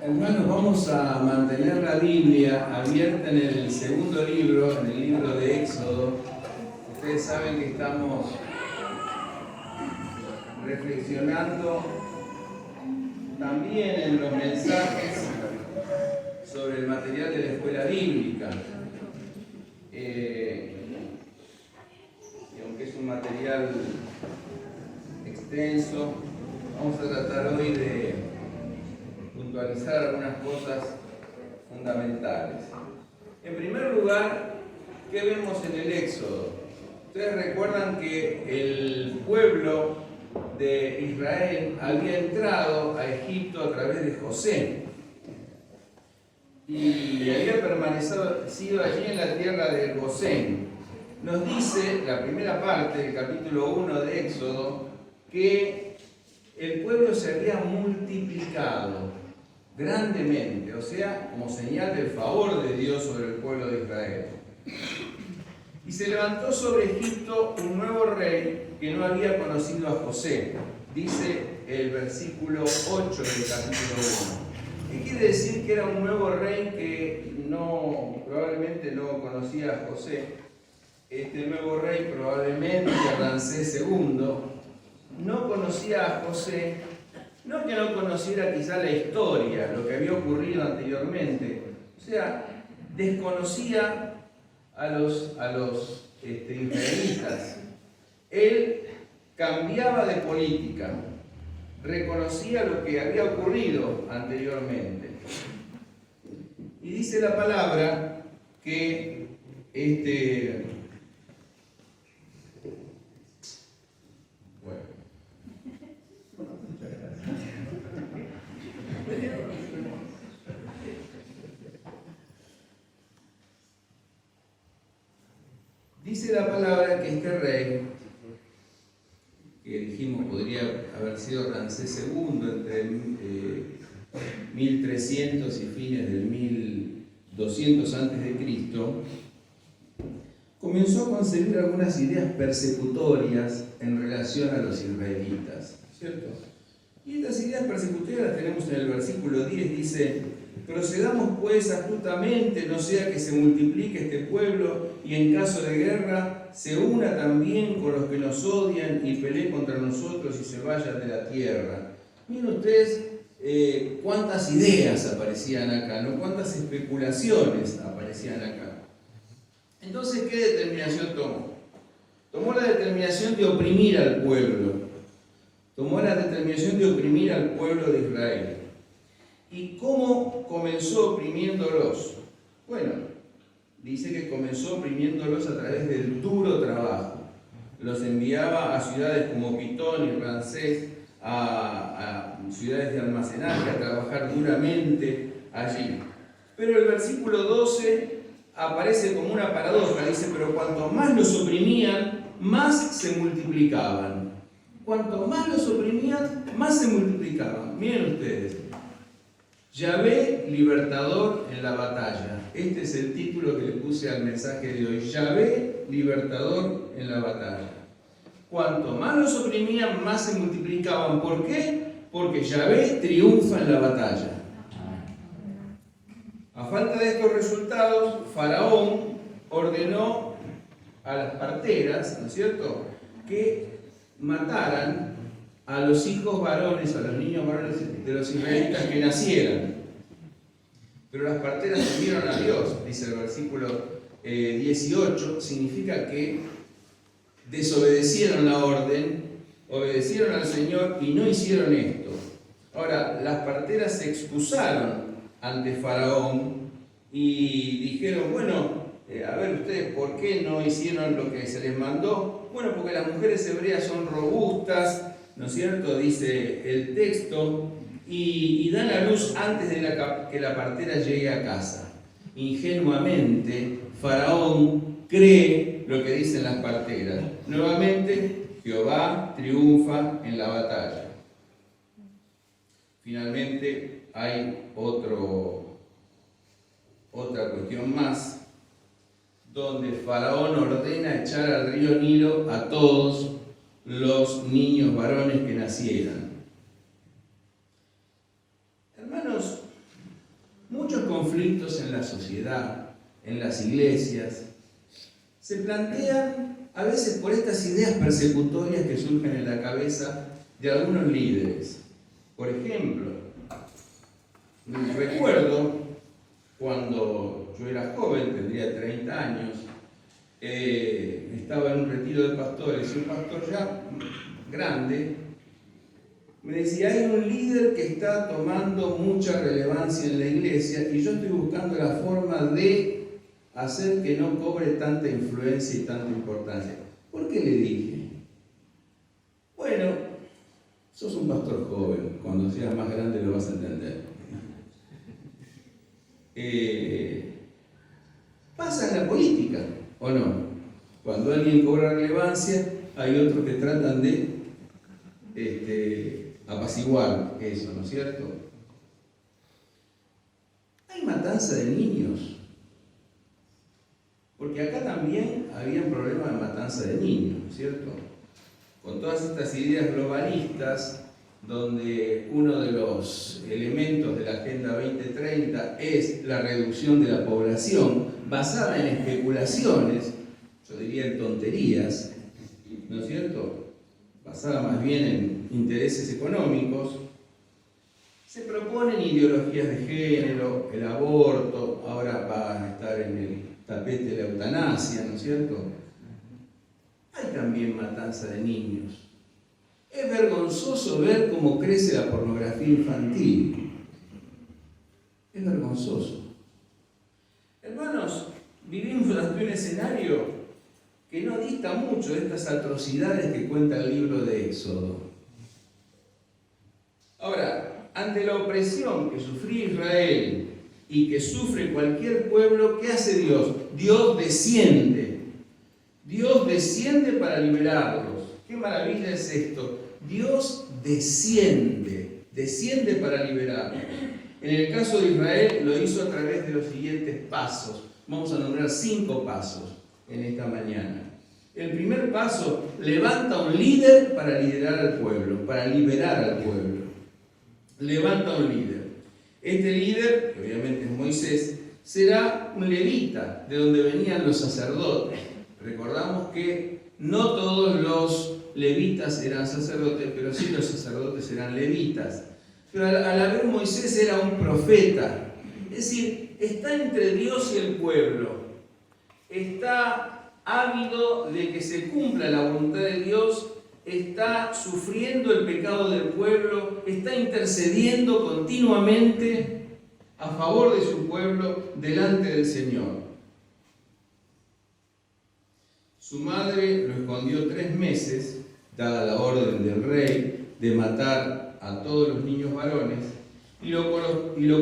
Hermanos, vamos a mantener la Biblia abierta en el segundo libro, en el libro de Éxodo. Ustedes saben que estamos reflexionando también en los mensajes sobre el material de la escuela bíblica. Y aunque es un material extenso, vamos a tratar hoy de puntualizar algunas cosas fundamentales. En primer lugar, ¿qué vemos en el Éxodo? Ustedes recuerdan que el pueblo de Israel había entrado a Egipto a través de José y había permanecido allí en la tierra de Gosén. Nos dice la primera parte del capítulo 1 de Éxodo que el pueblo se había multiplicado grandemente, o sea, como señal del favor de Dios sobre el pueblo de Israel. Y se levantó sobre Egipto un nuevo rey que no había conocido a José, dice el versículo 8 del capítulo 1. ¿Qué quiere decir que era un nuevo rey que probablemente no conocía a José? Este nuevo rey, probablemente Ramsés II, no conocía a José. No que no conociera quizá la historia, lo que había ocurrido anteriormente, o sea, desconocía a los israelitas. Él cambiaba de política, reconocía lo que había ocurrido anteriormente. Y dice la palabra que dice la palabra que este rey, que dijimos podría haber sido Ramsés II entre 1300 y fines del 1200 a.C., comenzó a concebir algunas ideas persecutorias en relación a los israelitas, ¿cierto? Y estas ideas persecutorias las tenemos en el versículo 10, dice: procedamos pues astutamente, no sea que se multiplique este pueblo y en caso de guerra se una también con los que nos odian y pelee contra nosotros y se vaya de la tierra. Miren ustedes cuántas ideas aparecían acá, ¿no? Cuántas especulaciones aparecían acá. Entonces, ¿qué determinación tomó? Tomó la determinación de oprimir al pueblo. Tomó la determinación de oprimir al pueblo de Israel. ¿Y cómo comenzó oprimiéndolos? Bueno, dice que comenzó oprimiéndolos a través del duro trabajo. Los enviaba a ciudades como Pitón y Ramsés, a ciudades de almacenaje, a trabajar duramente allí. Pero el versículo 12 aparece como una paradoja. Dice: pero cuanto más los oprimían, más se multiplicaban. Cuanto más los oprimían, más se multiplicaban. Miren ustedes. Yahvé, libertador en la batalla. Este es el título que le puse al mensaje de hoy. Yahvé, libertador en la batalla. Cuanto más los oprimían, más se multiplicaban. ¿Por qué? Porque Yahvé triunfa en la batalla. A falta de estos resultados, Faraón ordenó a las parteras, ¿no es cierto?, que mataran a los hijos varones, a los niños varones de los israelitas que nacieran. Pero las parteras temieron a Dios, dice el versículo 18, significa que desobedecieron la orden, obedecieron al Señor y no hicieron esto. Ahora, las parteras se excusaron ante Faraón y dijeron: bueno, a ver ustedes, ¿por qué no hicieron lo que se les mandó? Bueno, porque las mujeres hebreas son robustas, ¿no es cierto?, dice el texto, y dan a luz antes de que la partera llegue a casa. Ingenuamente, Faraón cree lo que dicen las parteras. Nuevamente, Jehová triunfa en la batalla. Finalmente, hay otra cuestión más, donde Faraón ordena echar al río Nilo a todos los niños varones que nacieran. Hermanos, conflictos en la sociedad, en las iglesias, se plantean a veces por estas ideas persecutorias que surgen en la cabeza de algunos líderes. Por ejemplo, recuerdo cuando yo era joven, tendría 30 años, estaba en un retiro de pastores y un pastor ya grande me decía: hay un líder que está tomando mucha relevancia en la iglesia y yo estoy buscando la forma de hacer que no cobre tanta influencia y tanta importancia. ¿Por qué le dije? Bueno, sos un pastor joven, cuando seas más grande lo vas a entender. Pasa en la política, ¿o no? Cuando alguien cobra relevancia, hay otros que tratan de apaciguar eso, ¿no es cierto? Hay matanza de niños, porque acá también había un problema de matanza de niños, ¿no es cierto? Con todas estas ideas globalistas, donde uno de los elementos de la Agenda 2030 es la reducción de la población, basada en especulaciones, yo diría en tonterías, ¿no es cierto? Basada más bien en intereses económicos, se proponen ideologías de género, el aborto, ahora va a estar en el tapete de la eutanasia, ¿no es cierto? Hay también matanza de niños. Es vergonzoso ver cómo crece la pornografía infantil. Es vergonzoso. Hermanos, vivimos ante un escenario que no dista mucho de estas atrocidades que cuenta el libro de Éxodo. Ahora, ante la opresión que sufría Israel y que sufre cualquier pueblo, ¿qué hace Dios? Dios desciende. Dios desciende para liberarlos. ¿Qué maravilla es esto? Dios desciende para liberarlos. En el caso de Israel lo hizo a través de los siguientes pasos. Vamos a nombrar 5 pasos en esta mañana. El primer paso: levanta un líder para liderar al pueblo, para liberar al pueblo. Levanta un líder. Este líder, que obviamente es Moisés, será un levita, de donde venían los sacerdotes. Recordamos que no todos los levitas eran sacerdotes, pero sí los sacerdotes eran levitas. Pero al haber Moisés era un profeta. Es decir, está entre Dios y el pueblo. Está ávido de que se cumpla la voluntad de Dios, está sufriendo el pecado del pueblo, está intercediendo continuamente a favor de su pueblo delante del Señor. Su madre lo escondió 3 meses, dada la orden del rey de matar a todos los niños varones, y lo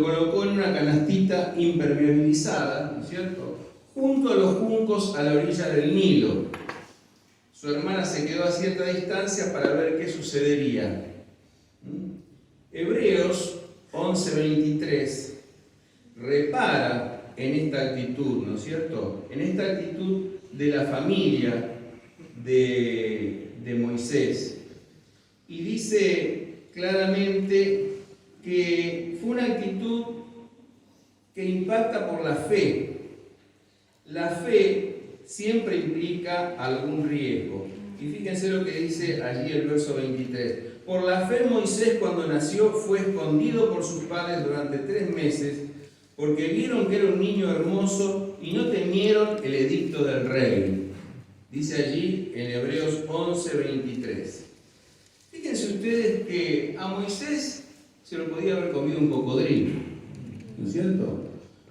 colocó en una canastita impermeabilizada, ¿no es cierto?, junto a los juncos a la orilla del Nilo. Su hermana se quedó a cierta distancia para ver qué sucedería. Hebreos 11:23 repara en esta actitud, ¿no es cierto?, en esta actitud de la familia de Moisés. Y dice claramente que fue una actitud que impacta por la fe. La fe siempre implica algún riesgo. Y fíjense lo que dice allí el verso 23. Por la fe Moisés, cuando nació, fue escondido por sus padres durante 3 meses, porque vieron que era un niño hermoso y no temieron el edicto del rey. Dice allí en Hebreos 11:23. Fíjense ustedes que a Moisés se lo podía haber comido un cocodrilo, ¿no es cierto?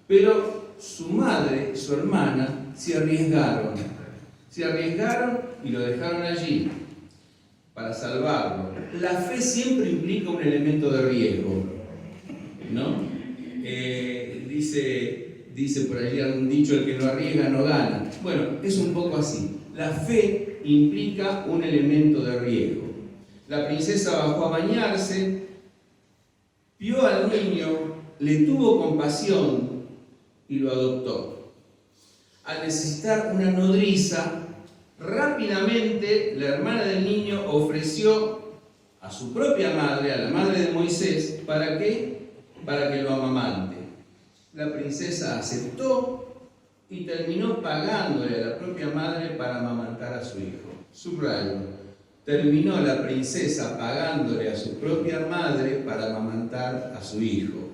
Pero su madre, su hermana, se arriesgaron y lo dejaron allí para salvarlo. La fe siempre implica un elemento de riesgo, ¿no? Dice por allí algún dicho: el que no arriesga no gana. Bueno, es un poco así. La fe implica un elemento de riesgo. La princesa bajó a bañarse, vio al niño, le tuvo compasión y lo adoptó. Al necesitar una nodriza, rápidamente la hermana del niño ofreció a su propia madre, a la madre de Moisés, ¿para qué? Para que lo amamante. La princesa aceptó y terminó pagándole a la propia madre para amamantar a su hijo. Subrayo, terminó la princesa pagándole a su propia madre para amamantar a su hijo.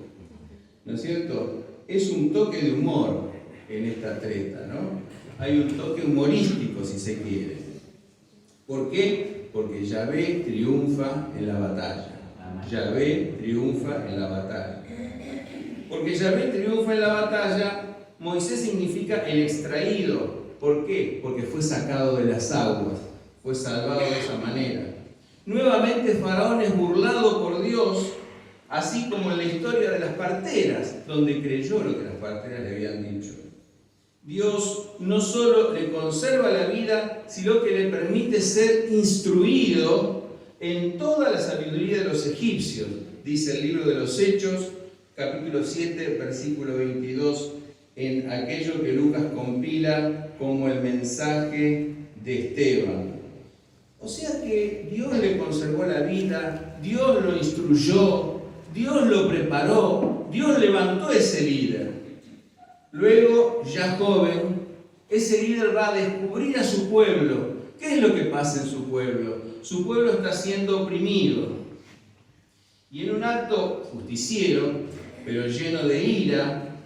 ¿No es cierto? Es un toque de humor en esta treta, ¿no? Hay un toque humorístico, si se quiere. ¿Por qué? Porque Yahvé triunfa en la batalla. Yahvé triunfa en la batalla. Porque Yahvé triunfa en la batalla, Moisés significa el extraído. ¿Por qué? Porque fue sacado de las aguas, fue salvado de esa manera. Nuevamente Faraón es burlado por Dios, así como en la historia de las parteras, donde creyó lo que las parteras le habían dicho. Dios no solo le conserva la vida, sino que le permite ser instruido en toda la sabiduría de los egipcios, dice el libro de los Hechos, capítulo 7, versículo 22, en aquello que Lucas compila como el mensaje de Esteban. O sea que Dios le conservó la vida, Dios lo instruyó, Dios lo preparó, Dios levantó ese líder. Luego, ya joven, ese líder va a descubrir a su pueblo. ¿Qué es lo que pasa en su pueblo? Su pueblo está siendo oprimido. Y en un acto justiciero, pero lleno de ira,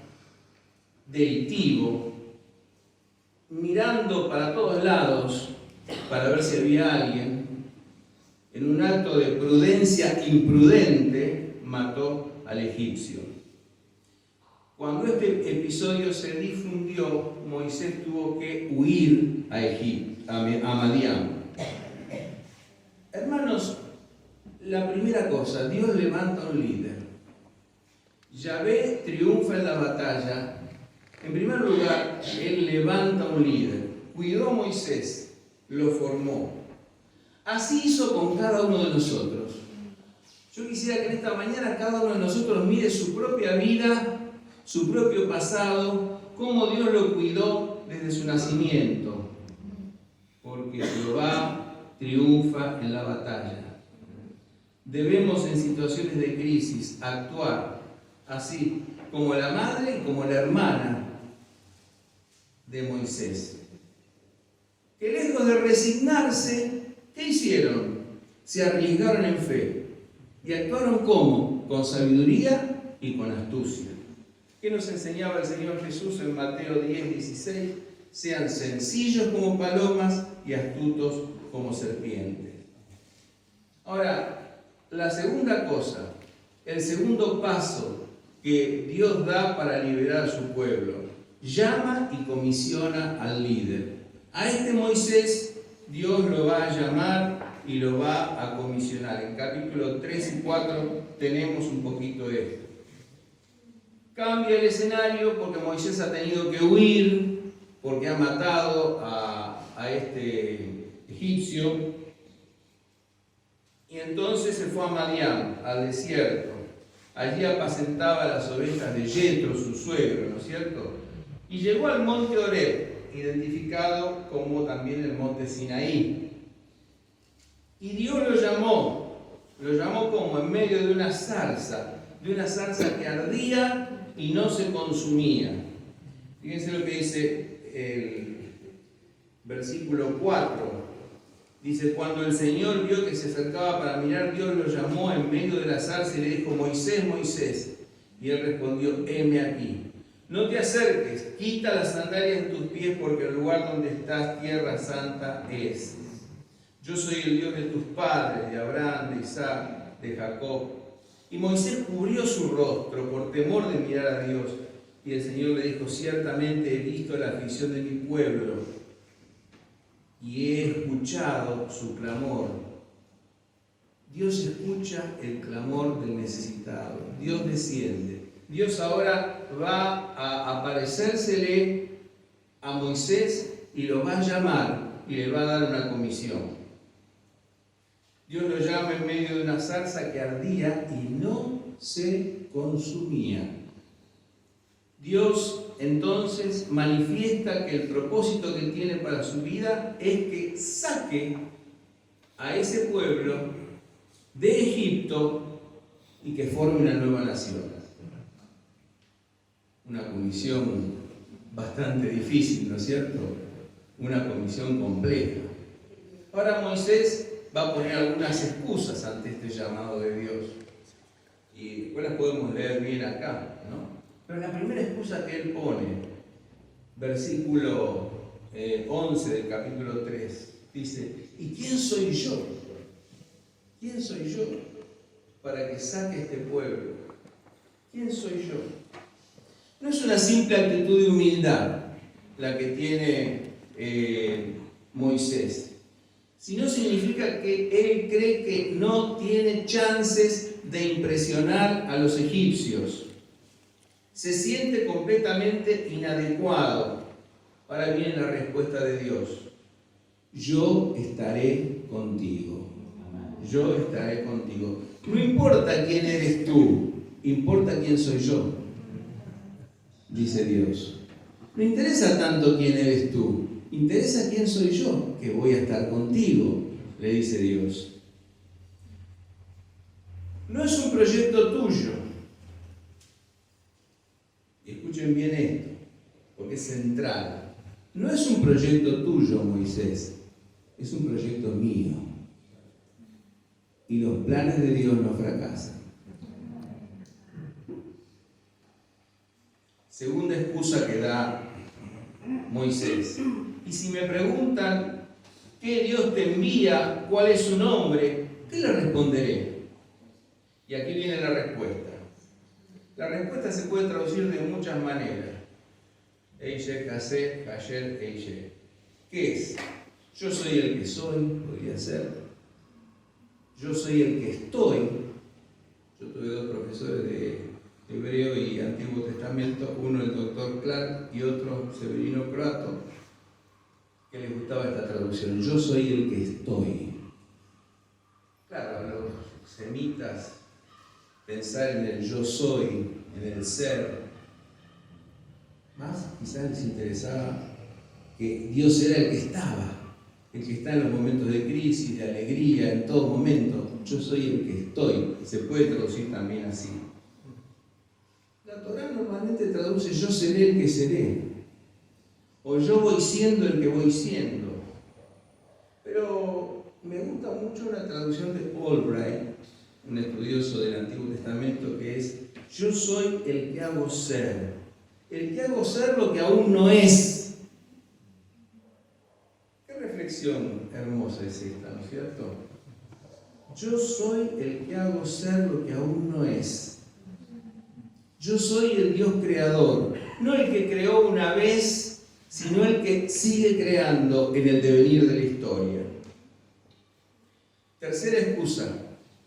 delictivo, mirando para todos lados para ver si había alguien, en un acto de prudencia imprudente, mató al egipcio. Cuando este episodio se difundió, Moisés tuvo que huir a Egipto, a Madián. Hermanos, la primera cosa, Dios levanta un líder. Yahvé triunfa en la batalla. En primer lugar, Él levanta un líder. Cuidó a Moisés, lo formó. Así hizo con cada uno de nosotros. Yo quisiera que en esta mañana cada uno de nosotros mire su propia vida, su propio pasado, cómo Dios lo cuidó desde su nacimiento. Porque Jehová triunfa en la batalla. Debemos en situaciones de crisis actuar así como la madre y como la hermana de Moisés, que lejos de resignarse, ¿qué hicieron? Se arriesgaron en fe y actuaron ¿cómo? Con sabiduría y con astucia. ¿Qué nos enseñaba el Señor Jesús en Mateo 10:16? Sean sencillos como palomas y astutos como serpientes. Ahora, la segunda cosa, el segundo paso que Dios da para liberar a su pueblo, llama y comisiona al líder. A este Moisés Dios lo va a llamar y lo va a comisionar. En capítulo 3 y 4 tenemos un poquito de esto. Cambia el escenario porque Moisés ha tenido que huir, porque ha matado a este egipcio, y entonces se fue a Madián, al desierto. Allí apacentaba las ovejas de Yetro, su suegro, ¿no es cierto? Y llegó al monte Horeb, identificado como también el monte Sinaí. Y Dios lo llamó como en medio de una zarza que ardía y no se consumía. Fíjense lo que dice el versículo 4. Dice, cuando el Señor vio que se acercaba para mirar, Dios lo llamó en medio de la zarza y le dijo, Moisés, Moisés. Y él respondió, heme aquí. No te acerques, quita las sandalias de tus pies, porque el lugar donde estás, tierra santa es. Yo soy el Dios de tus padres, de Abraham, de Isaac, de Jacob. Y Moisés cubrió su rostro por temor de mirar a Dios. Y el Señor le dijo, ciertamente he visto la aflicción de mi pueblo y he escuchado su clamor. Dios escucha el clamor del necesitado. Dios desciende. Dios ahora va a aparecérsele a Moisés y lo va a llamar y le va a dar una comisión. Dios lo llama en medio de una zarza que ardía y no se consumía. Dios entonces manifiesta que el propósito que tiene para su vida es que saque a ese pueblo de Egipto y que forme una nueva nación. una comisión bastante difícil, ¿no es cierto? Una comisión compleja. Ahora Moisés va a poner algunas excusas ante este llamado de Dios. Y después las podemos leer bien acá, ¿no? Pero la primera excusa que él pone, versículo 11 del capítulo 3, dice: ¿y quién soy yo? ¿Quién soy yo para que saque este pueblo? ¿Quién soy yo? No es una simple actitud de humildad la que tiene Moisés, sino significa que él cree que no tiene chances de impresionar a los egipcios. Se siente completamente inadecuado. Ahora viene la respuesta de Dios: yo estaré contigo. Yo estaré contigo. No importa quién eres tú, importa quién soy yo, dice Dios. No interesa tanto quién eres tú, interesa quién soy yo, que voy a estar contigo, le dice Dios. No es un proyecto tuyo. Y escuchen bien esto, porque es central. No es un proyecto tuyo, Moisés, es un proyecto mío. Y los planes de Dios no fracasan. Segunda excusa que da Moisés: y si me preguntan qué Dios te envía, cuál es su nombre, ¿qué le responderé? Y aquí viene la respuesta. La respuesta se puede traducir de muchas maneras. Eiche, Kaseh, Kasher, Eiche. ¿Qué es? Yo soy el que soy, podría ser. Yo soy el que estoy. Yo tuve dos profesores de Hebreo y Antiguo Testamento, uno el doctor Clark y otro Severino Croato, que les gustaba esta traducción: yo soy el que estoy. Claro, los semitas, pensar en el yo soy, en el ser, más quizás les interesaba que Dios era el que estaba, el que está en los momentos de crisis, de alegría, en todo momento. Yo soy el que estoy. Se puede traducir también así. La Torá normalmente traduce: yo seré el que seré, o yo voy siendo el que voy siendo. Pero me gusta mucho una traducción de Albright, un estudioso del Antiguo Testamento, que es: yo soy el que hago ser. El que hago ser lo que aún no es. Qué reflexión hermosa es esta, ¿no es cierto? Yo soy el que hago ser lo que aún no es. Yo soy el Dios creador, no el que creó una vez, sino el que sigue creando en el devenir de la historia. Tercera excusa: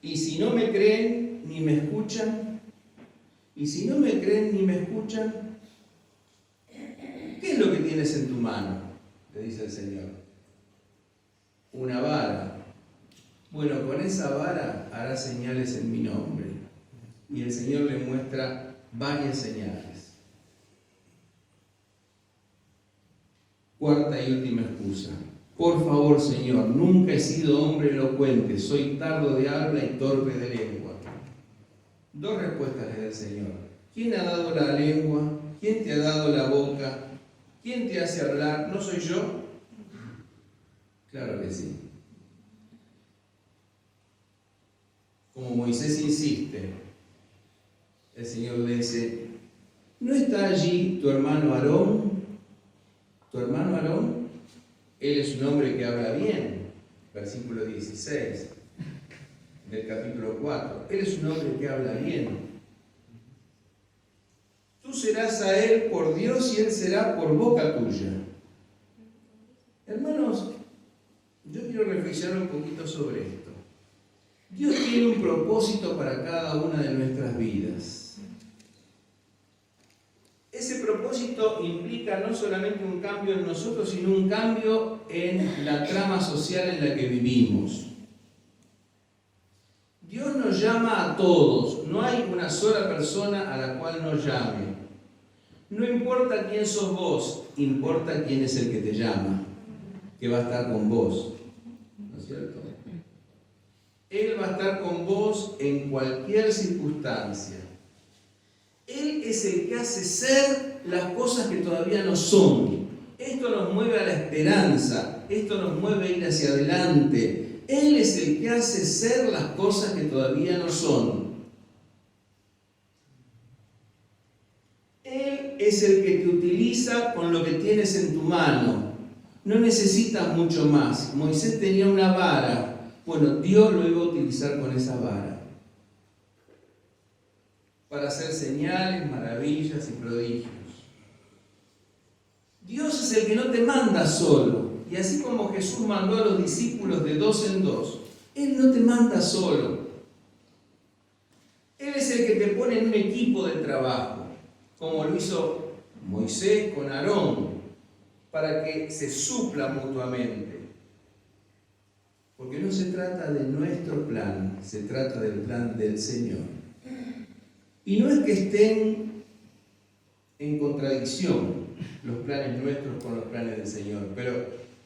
y si no me creen ni me escuchan, y si no me creen ni me escuchan, ¿qué es lo que tienes en tu mano?, le dice el Señor. Una vara. Bueno, con esa vara hará señales en mi nombre. Y el Señor le muestra varias señales. Cuarta y última excusa: por favor, Señor, nunca he sido hombre elocuente, soy tardo de habla y torpe de lengua. Dos respuestas le da el Señor: ¿quién ha dado la lengua? ¿Quién te ha dado la boca? ¿Quién te hace hablar? ¿No soy yo? Claro que sí. Como Moisés insiste, el Señor le dice: ¿no está allí tu hermano Aarón? ¿Tu hermano Aarón? Él es un hombre que habla bien. Versículo 16 del capítulo 4. Él es un hombre que habla bien. Tú serás a él por Dios y él será por boca tuya. Hermanos, yo quiero reflexionar un poquito sobre esto. Dios tiene un propósito para cada una de nuestras vidas. Ese propósito implica no solamente un cambio en nosotros, sino un cambio en la trama social en la que vivimos. Dios nos llama a todos, no hay una sola persona a la cual nos llame. No importa quién sos vos, importa quién es el que te llama, que va a estar con vos, ¿no es cierto? Él va a estar con vos en cualquier circunstancia. Él es el que hace ser las cosas que todavía no son. Esto nos mueve a la esperanza, esto nos mueve a ir hacia adelante. Él es el que hace ser las cosas que todavía no son. Él es el que te utiliza con lo que tienes en tu mano. No necesitas mucho más. Moisés tenía una vara. Bueno, Dios lo iba a utilizar con esa vara para hacer señales, maravillas y prodigios. Dios es el que no te manda solo. Y así como Jesús mandó a los discípulos de 2 en 2, Él no te manda solo. Él es el que te pone en un equipo de trabajo, como lo hizo Moisés con Aarón, para que se suplan mutuamente. Porque no se trata de nuestro plan, se trata del plan del Señor. Y no es que estén en contradicción los planes nuestros con los planes del Señor, pero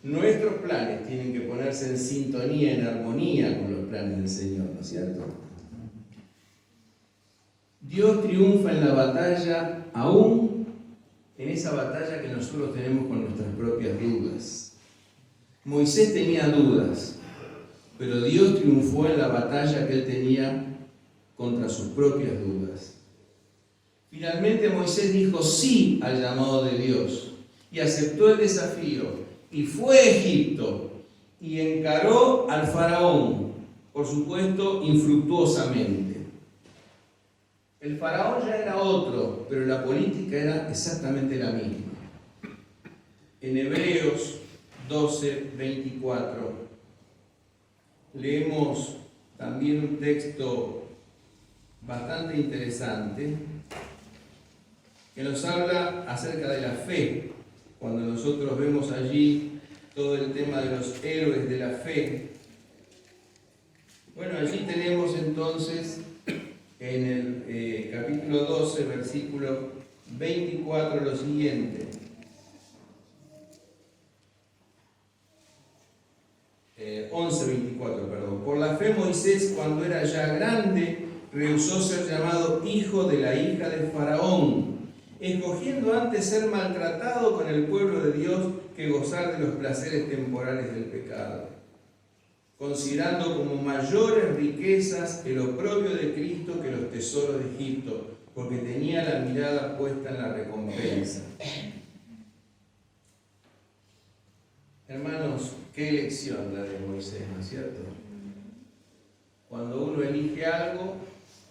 nuestros planes tienen que ponerse en sintonía, en armonía con los planes del Señor, ¿no es cierto? Dios triunfa en la batalla, aún en esa batalla que nosotros tenemos con nuestras propias dudas. Moisés tenía dudas, pero Dios triunfó en la batalla que él tenía contra sus propias dudas. Finalmente Moisés dijo sí al llamado de Dios y aceptó el desafío y fue a Egipto y encaró al faraón, por supuesto, infructuosamente. El faraón ya era otro, pero la política era exactamente la misma. En Hebreos 12, 24, leemos también un texto bastante interesante que nos habla acerca de la fe. Cuando nosotros vemos allí todo el tema de los héroes de la fe, bueno, allí tenemos entonces en el capítulo 12, versículo 24, lo siguiente. 11:24, perdón. Por la fe Moisés, cuando era ya grande, rehusó ser llamado hijo de la hija de Faraón, escogiendo antes ser maltratado con el pueblo de Dios que gozar de los placeres temporales del pecado, considerando como mayores riquezas el oprobio de Cristo que los tesoros de Egipto, porque tenía la mirada puesta en la recompensa. Hermanos, qué elección la de Moisés, ¿no es cierto? Cuando uno elige algo,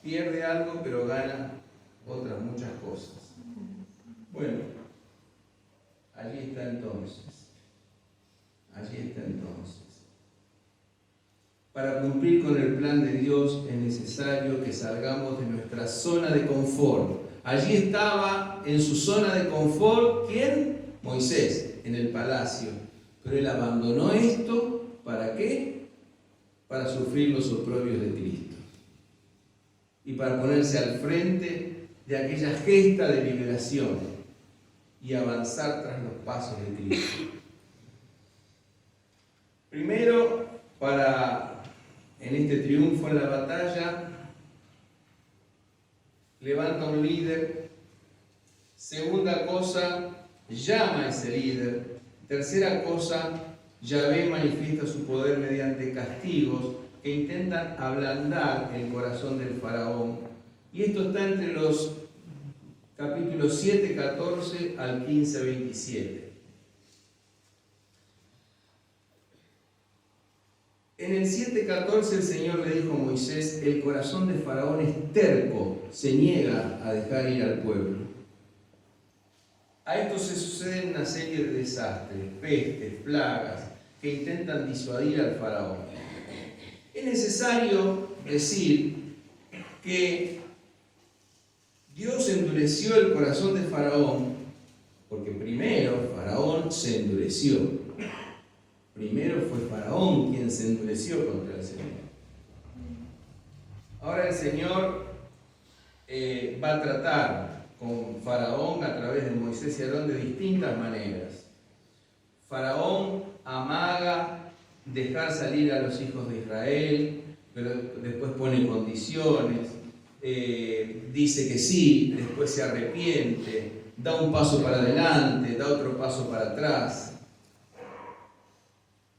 pierde algo, pero gana otras muchas cosas. Bueno, allí está entonces. Allí está entonces. Para cumplir con el plan de Dios es necesario que salgamos de nuestra zona de confort. Allí estaba en su zona de confort, ¿quién? Moisés, en el palacio. Pero él abandonó esto, ¿para qué? Para sufrir los oprobios de Cristo. Y para ponerse al frente de aquella gesta de liberación y avanzar tras los pasos de Cristo. Primero, en este triunfo en la batalla, levanta un líder. Segunda cosa, llama a ese líder. Tercera cosa, Yahvé manifiesta su poder mediante castigos que intentan ablandar el corazón del faraón. Y esto está entre los capítulos 7, 14 al 15, 27. En el 7:14 el Señor le dijo a Moisés: el corazón de Faraón es terco, se niega a dejar ir al pueblo. A esto se suceden una serie de desastres, pestes, plagas, que intentan disuadir al Faraón. Es necesario decir que Dios endureció el corazón de Faraón, porque primero Faraón se endureció. Primero fue Faraón quien se endureció contra el Señor. Ahora el Señor va a tratar con Faraón a través de Moisés y Aarón de distintas maneras. Faraón amaga dejar salir a los hijos de Israel, pero después pone condiciones. dice que sí, después se arrepiente, da un paso para adelante, da otro paso para atrás.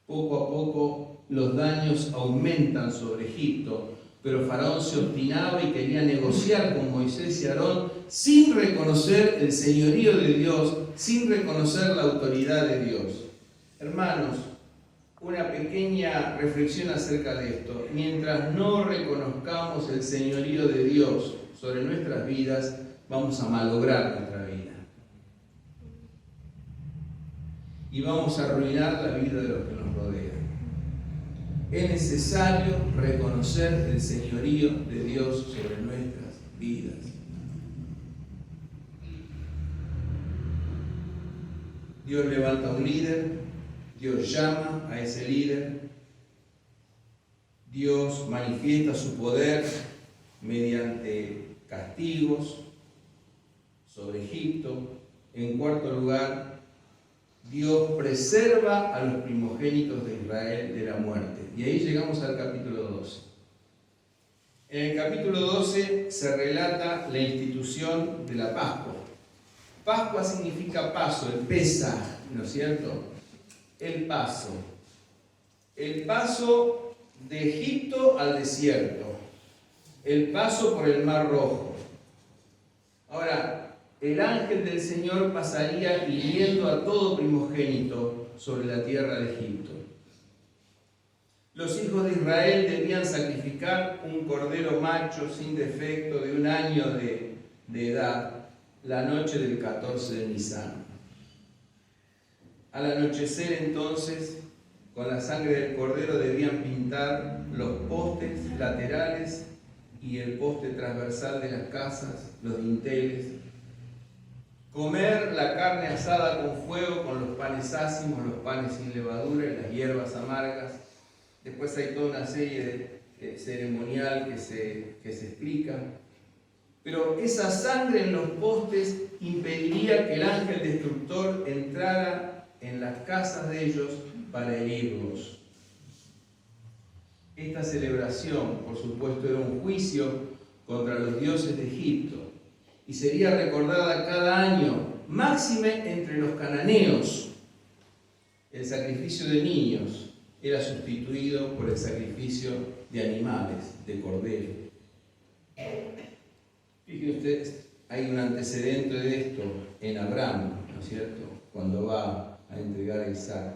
Poco a poco los daños aumentan sobre Egipto, pero Faraón se obstinaba y quería negociar con Moisés y Aarón sin reconocer el señorío de Dios, sin reconocer la autoridad de Dios. Hermanos, una pequeña reflexión acerca de esto. Mientras no reconozcamos el señorío de Dios sobre nuestras vidas, vamos a malograr nuestra vida. Y vamos a arruinar la vida de los que nos rodean. Es necesario reconocer el señorío de Dios sobre nuestras vidas. Dios levanta a un líder, Dios llama a ese líder, Dios manifiesta su poder mediante castigos sobre Egipto. En cuarto lugar, Dios preserva a los primogénitos de Israel de la muerte. Y ahí llegamos al capítulo 12. En el capítulo 12 se relata la institución de la Pascua. Pascua significa paso, el Pesaj, ¿no es cierto? El paso. El paso de Egipto al desierto. El paso por el Mar Rojo. Ahora, el ángel del Señor pasaría hiriendo a todo primogénito sobre la tierra de Egipto. Los hijos de Israel debían sacrificar un cordero macho sin defecto de 1 año de edad la noche del 14 de Nisán. Al anochecer entonces, con la sangre del cordero debían pintar los postes laterales y el poste transversal de las casas, los dinteles. Comer la carne asada con fuego, con los panes ácimos, los panes sin levadura y las hierbas amargas. Después hay toda una serie de ceremonial que se explica. Pero esa sangre en los postes impediría que el ángel destructor entrara en las casas de ellos para herirlos. Esta celebración, por supuesto, era un juicio contra los dioses de Egipto y sería recordada cada año, máxime entre los cananeos. El sacrificio de niños era sustituido por el sacrificio de animales, de cordero. Fíjense ustedes, hay un antecedente de esto en Abraham, ¿no es cierto?, cuando va a entregar a Isaac.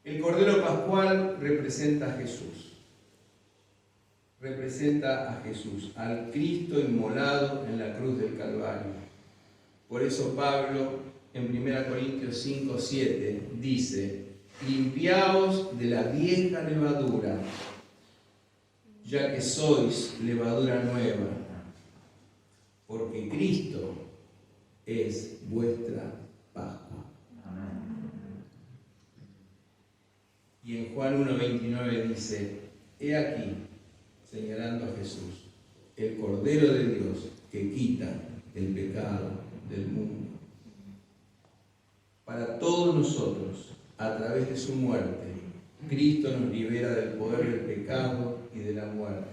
El Cordero Pascual representa a Jesús. Representa a Jesús, al Cristo inmolado en la cruz del Calvario. Por eso Pablo, en 1 Corintios 5:7, dice: limpiaos de la vieja levadura, ya que sois levadura nueva, porque Cristo es vuestra Pascua. Y en Juan 1:29 dice: he aquí, señalando a Jesús, el Cordero de Dios que quita el pecado del mundo. Para todos nosotros, a través de su muerte, Cristo nos libera del poder del pecado y de la muerte.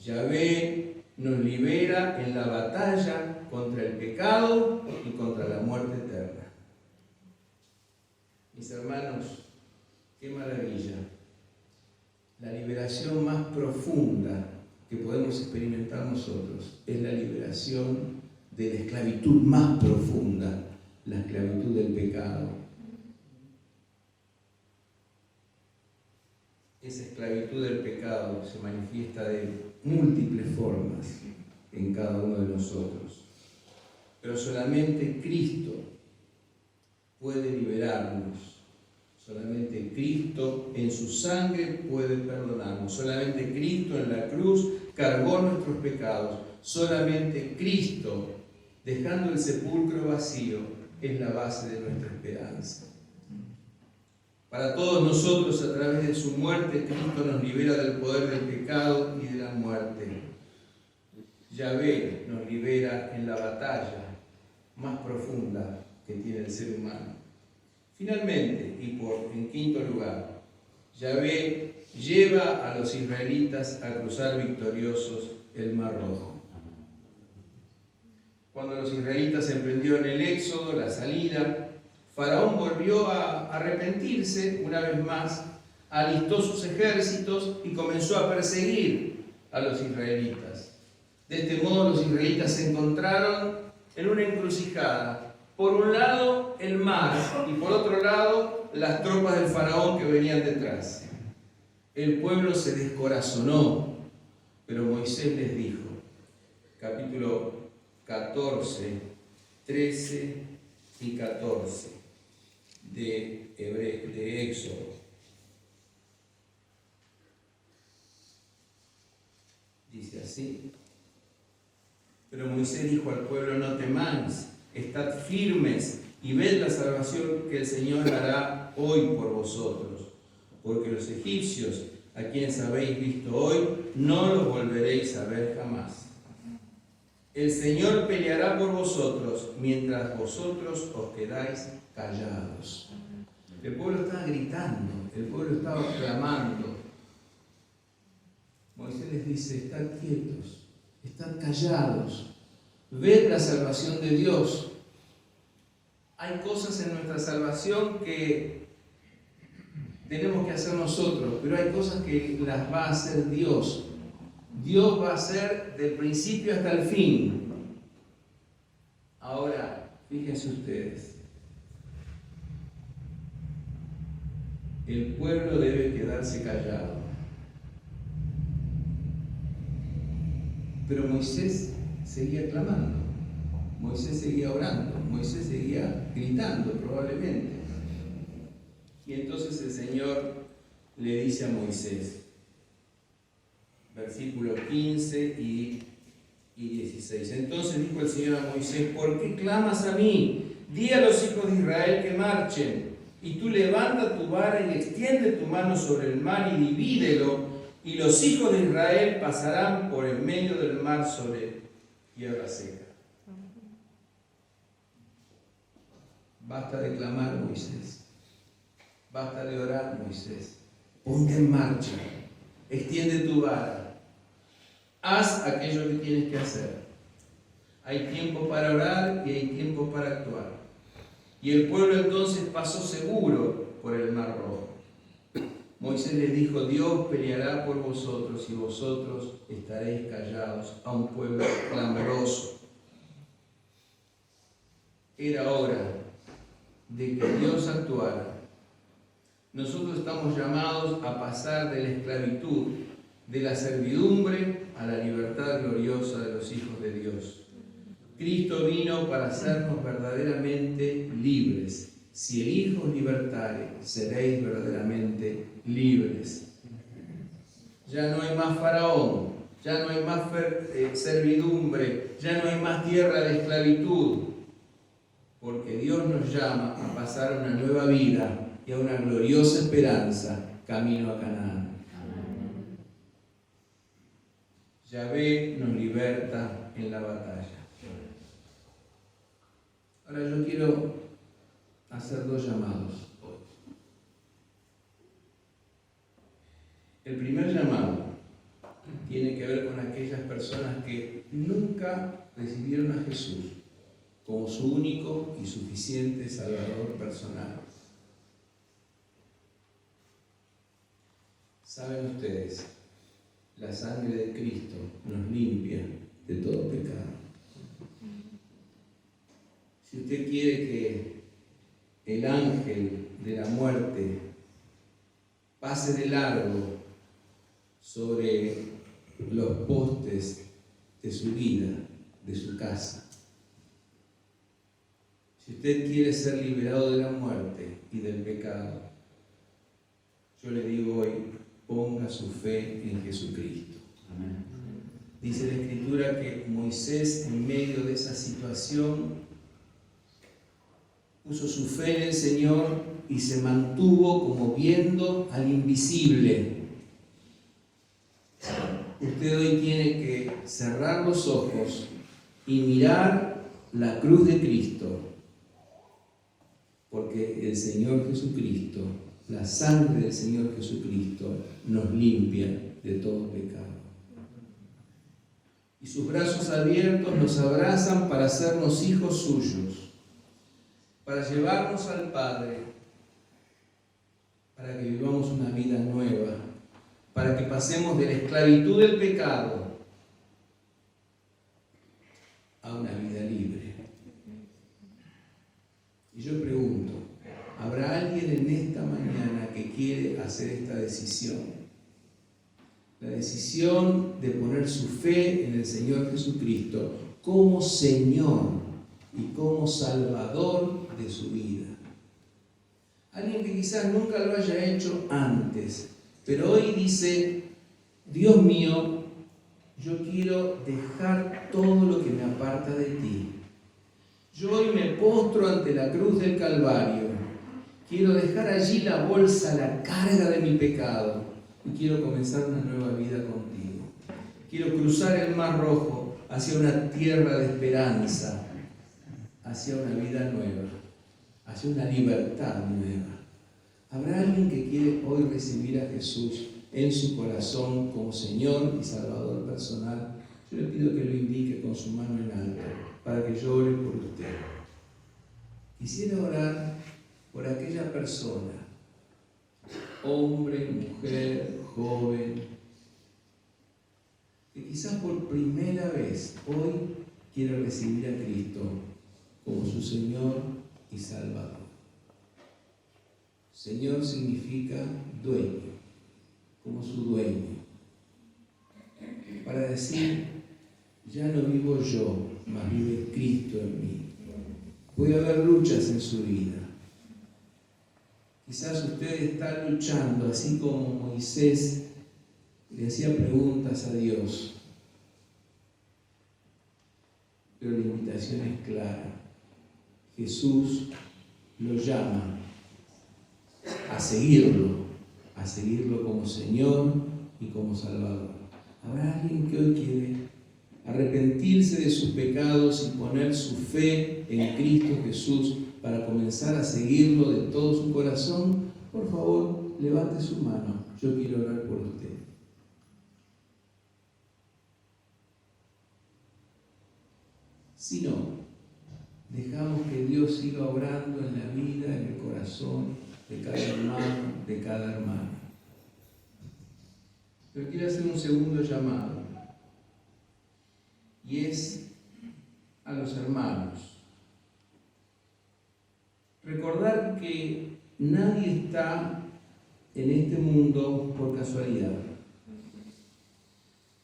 Yahvé nos libera en la batalla contra el pecado y contra la muerte eterna. Mis hermanos, qué maravilla. La liberación más profunda que podemos experimentar nosotros es la liberación de la esclavitud más profunda, la esclavitud del pecado. Esa esclavitud del pecado se manifiesta de múltiples formas en cada uno de nosotros. Pero solamente Cristo puede liberarnos. Solamente Cristo en su sangre puede perdonarnos. Solamente Cristo en la cruz cargó nuestros pecados. Solamente Cristo, dejando el sepulcro vacío, es la base de nuestra esperanza. Para todos nosotros, a través de su muerte, Cristo nos libera del poder del pecado y de la muerte. Yahvé nos libera en la batalla más profunda que tiene el ser humano. Finalmente, y en quinto lugar, Yahvé lleva a los israelitas a cruzar victoriosos el Mar Rojo. Cuando los israelitas emprendieron el éxodo, la salida, Faraón volvió a arrepentirse una vez más, alistó sus ejércitos y comenzó a perseguir a los israelitas. De este modo los israelitas se encontraron en una encrucijada. Por un lado el mar y por otro lado las tropas del faraón que venían detrás. El pueblo se descorazonó, pero Moisés les dijo, capítulo 14, 13 y 14 de Éxodo. Dice así: pero Moisés dijo al pueblo: no temáis, estad firmes y ved la salvación que el Señor hará hoy por vosotros, porque los egipcios, a quienes habéis visto hoy, no los volveréis a ver jamás. El Señor peleará por vosotros, mientras vosotros os quedáis callados. El pueblo estaba gritando, el pueblo estaba clamando. Moisés les dice: estad quietos, estad callados, ved la salvación de Dios. Hay cosas en nuestra salvación que tenemos que hacer nosotros, pero hay cosas que las va a hacer Dios. Dios va a hacer del principio hasta el fin. Ahora, fíjense ustedes, el pueblo debe quedarse callado. Pero Moisés seguía clamando, Moisés seguía orando, Moisés seguía gritando probablemente. Y entonces el Señor le dice a Moisés, versículos 15 y 16. Entonces dijo el Señor a Moisés: ¿por qué clamas a mí? Di a los hijos de Israel que marchen, y tú levanta tu vara y extiende tu mano sobre el mar y divídelo, y los hijos de Israel pasarán por el medio del mar sobre tierra seca. Basta de clamar, Moisés. Basta de orar, Moisés. Ponte en marcha. Extiende tu vara. Haz aquello que tienes que hacer. Hay tiempo para orar y hay tiempo para actuar. Y el pueblo entonces pasó seguro por el Mar Rojo. Moisés les dijo: Dios peleará por vosotros y vosotros estaréis callados, a un pueblo clamoroso. Era hora de que Dios actuara. Nosotros estamos llamados a pasar de la esclavitud, de la servidumbre, a la libertad gloriosa de los hijos de Dios. Cristo vino para hacernos verdaderamente libres. Si el Hijo os libertare, seréis verdaderamente libres. Ya no hay más faraón, ya no hay más servidumbre, ya no hay más tierra de esclavitud, porque Dios nos llama a pasar a una nueva vida y a una gloriosa esperanza, camino a Canaán. Yahvé nos liberta en la batalla. Ahora yo quiero hacer dos llamados hoy. El primer llamado tiene que ver con aquellas personas que nunca recibieron a Jesús como su único y suficiente Salvador personal. ¿Saben ustedes? La sangre de Cristo nos limpia de todo pecado. Si usted quiere que el ángel de la muerte pase de largo sobre los postes de su vida, de su casa, si usted quiere ser liberado de la muerte y del pecado, yo le digo hoy: ponga su fe en Jesucristo. Amén. Dice la Escritura que Moisés, en medio de esa situación, puso su fe en el Señor y se mantuvo como viendo al invisible. Usted hoy tiene que cerrar los ojos y mirar la cruz de Cristo, porque el Señor Jesucristo La sangre del Señor Jesucristo nos limpia de todo pecado. Y sus brazos abiertos nos abrazan para hacernos hijos suyos, para llevarnos al Padre, para que vivamos una vida nueva, para que pasemos de la esclavitud del pecado a una vida libre. Y yo pregunto, ¿habrá alguien en esta mañana que quiere hacer esta decisión? La decisión de poner su fe en el Señor Jesucristo como Señor y como Salvador de su vida. Alguien que quizás nunca lo haya hecho antes, pero hoy dice: Dios mío, yo quiero dejar todo lo que me aparta de ti. Yo hoy me postro ante la cruz del Calvario. Quiero dejar allí la bolsa, la carga de mi pecado, y quiero comenzar una nueva vida contigo. Quiero cruzar el Mar Rojo hacia una tierra de esperanza, hacia una vida nueva, hacia una libertad nueva. ¿Habrá alguien que quiere hoy recibir a Jesús en su corazón como Señor y Salvador personal? Yo le pido que lo indique con su mano en alto para que yo ore por usted. Quisiera orar por aquella persona, hombre, mujer, joven, que quizás por primera vez hoy quiere recibir a Cristo como su Señor y Salvador. Señor significa dueño, como su dueño. Para decir: ya no vivo yo, mas vive Cristo en mí. Puede haber luchas en su vida. Quizás usted está luchando, así como Moisés le hacía preguntas a Dios. Pero la invitación es clara. Jesús lo llama a seguirlo como Señor y como Salvador. ¿Habrá alguien que hoy quiere arrepentirse de sus pecados y poner su fe en Cristo Jesús para comenzar a seguirlo de todo su corazón? Por favor, levante su mano. Yo quiero orar por usted. Si no, dejamos que Dios siga obrando en la vida, en el corazón de cada hermano, de cada hermana. Pero quiero hacer un segundo llamado, y es a los hermanos. Recordar que nadie está en este mundo por casualidad.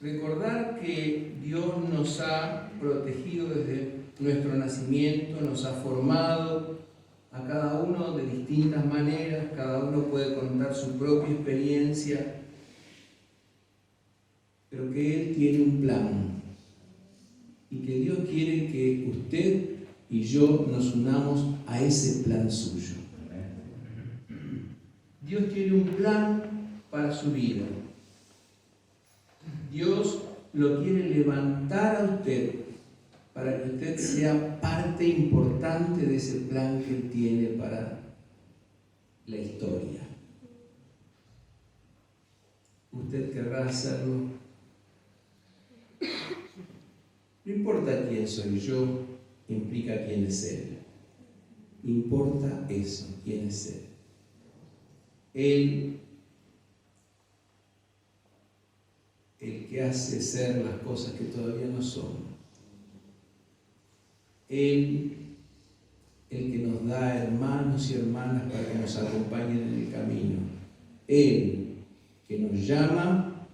Recordar que Dios nos ha protegido desde nuestro nacimiento, nos ha formado a cada uno de distintas maneras, cada uno puede contar su propia experiencia, pero que Él tiene un plan y que Dios quiere que usted y yo nos unamos a ese plan suyo. Dios tiene un plan para su vida. Dios lo quiere levantar a usted para que usted sea parte importante de ese plan que Él tiene para la historia. ¿Usted querrá hacerlo? No importa quién soy yo, implica quién es Él. Importa eso, quién es Él. Él, el que hace ser las cosas que todavía no son. Él, el que nos da hermanos y hermanas para que nos acompañen en el camino. Él, que nos llama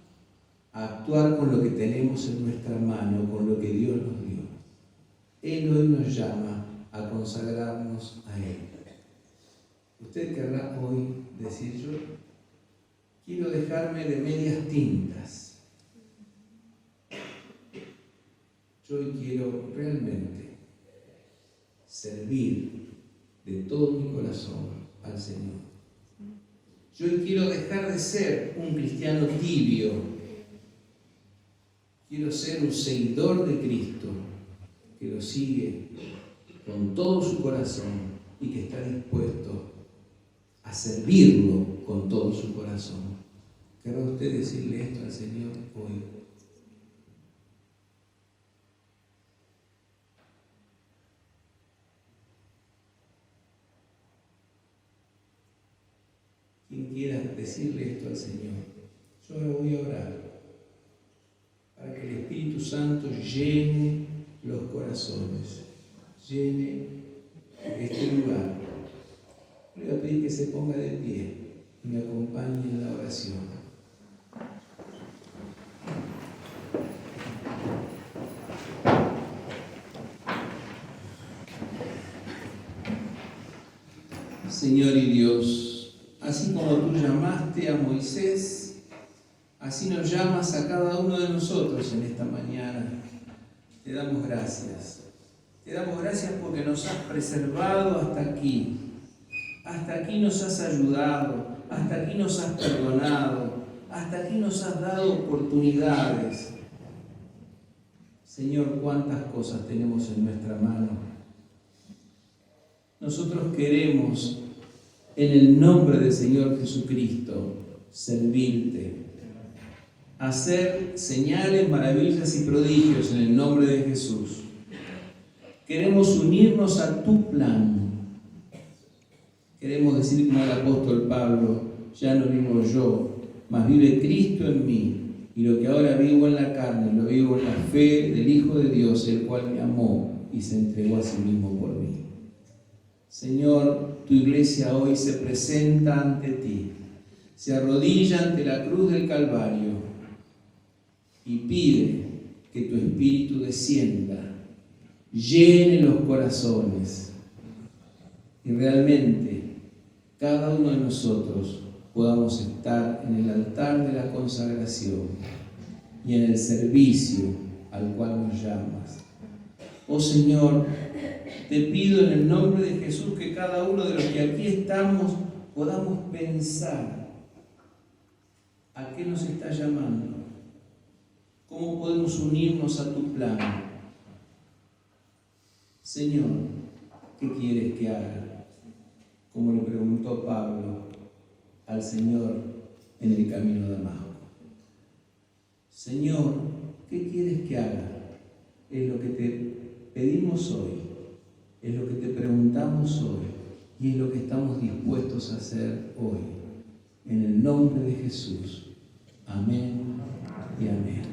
a actuar con lo que tenemos en nuestra mano, con lo que Dios nos dio. Él hoy nos llama a consagrarnos a Él. Usted querrá hoy decir: yo quiero dejarme de medias tintas. Yo hoy quiero realmente servir de todo mi corazón al Señor. Yo hoy quiero dejar de ser un cristiano tibio. Quiero ser un seguidor de Cristo que lo sigue con todo su corazón y que está dispuesto a servirlo con todo su corazón. ¿Querrá usted decirle esto al Señor hoy? Quien quiera decirle esto al Señor, yo ahora voy a orar para que el Espíritu Santo llene los corazones, llene este lugar. Le voy a pedir que se ponga de pie y me acompañe en la oración. Señor y Dios, así como tú llamaste a Moisés, así nos llamas a cada uno de nosotros en esta mañana. Te damos gracias. Te damos gracias porque nos has preservado hasta aquí. Hasta aquí nos has ayudado, hasta aquí nos has perdonado, hasta aquí nos has dado oportunidades. Señor, cuántas cosas tenemos en nuestra mano. Nosotros queremos, en el nombre del Señor Jesucristo, servirte, hacer señales, maravillas y prodigios en el nombre de Jesús. Queremos unirnos a tu plan. Queremos decir como el apóstol Pablo, ya no vivo yo, mas vive Cristo en mí, y lo que ahora vivo en la carne, lo vivo en la fe del Hijo de Dios, el cual me amó y se entregó a sí mismo por mí. Señor, tu iglesia hoy se presenta ante ti, se arrodilla ante la cruz del Calvario y pide que tu Espíritu descienda, llene los corazones y realmente cada uno de nosotros podamos estar en el altar de la consagración y en el servicio al cual nos llamas. Oh Señor, te pido en el nombre de Jesús que cada uno de los que aquí estamos podamos pensar a qué nos está llamando, cómo podemos unirnos a tu plan. Señor, ¿qué quieres que haga? Como le preguntó Pablo al Señor en el camino de Damasco. Señor, ¿qué quieres que haga? Es lo que te pedimos hoy, es lo que te preguntamos hoy y es lo que estamos dispuestos a hacer hoy. En el nombre de Jesús. Amén y amén.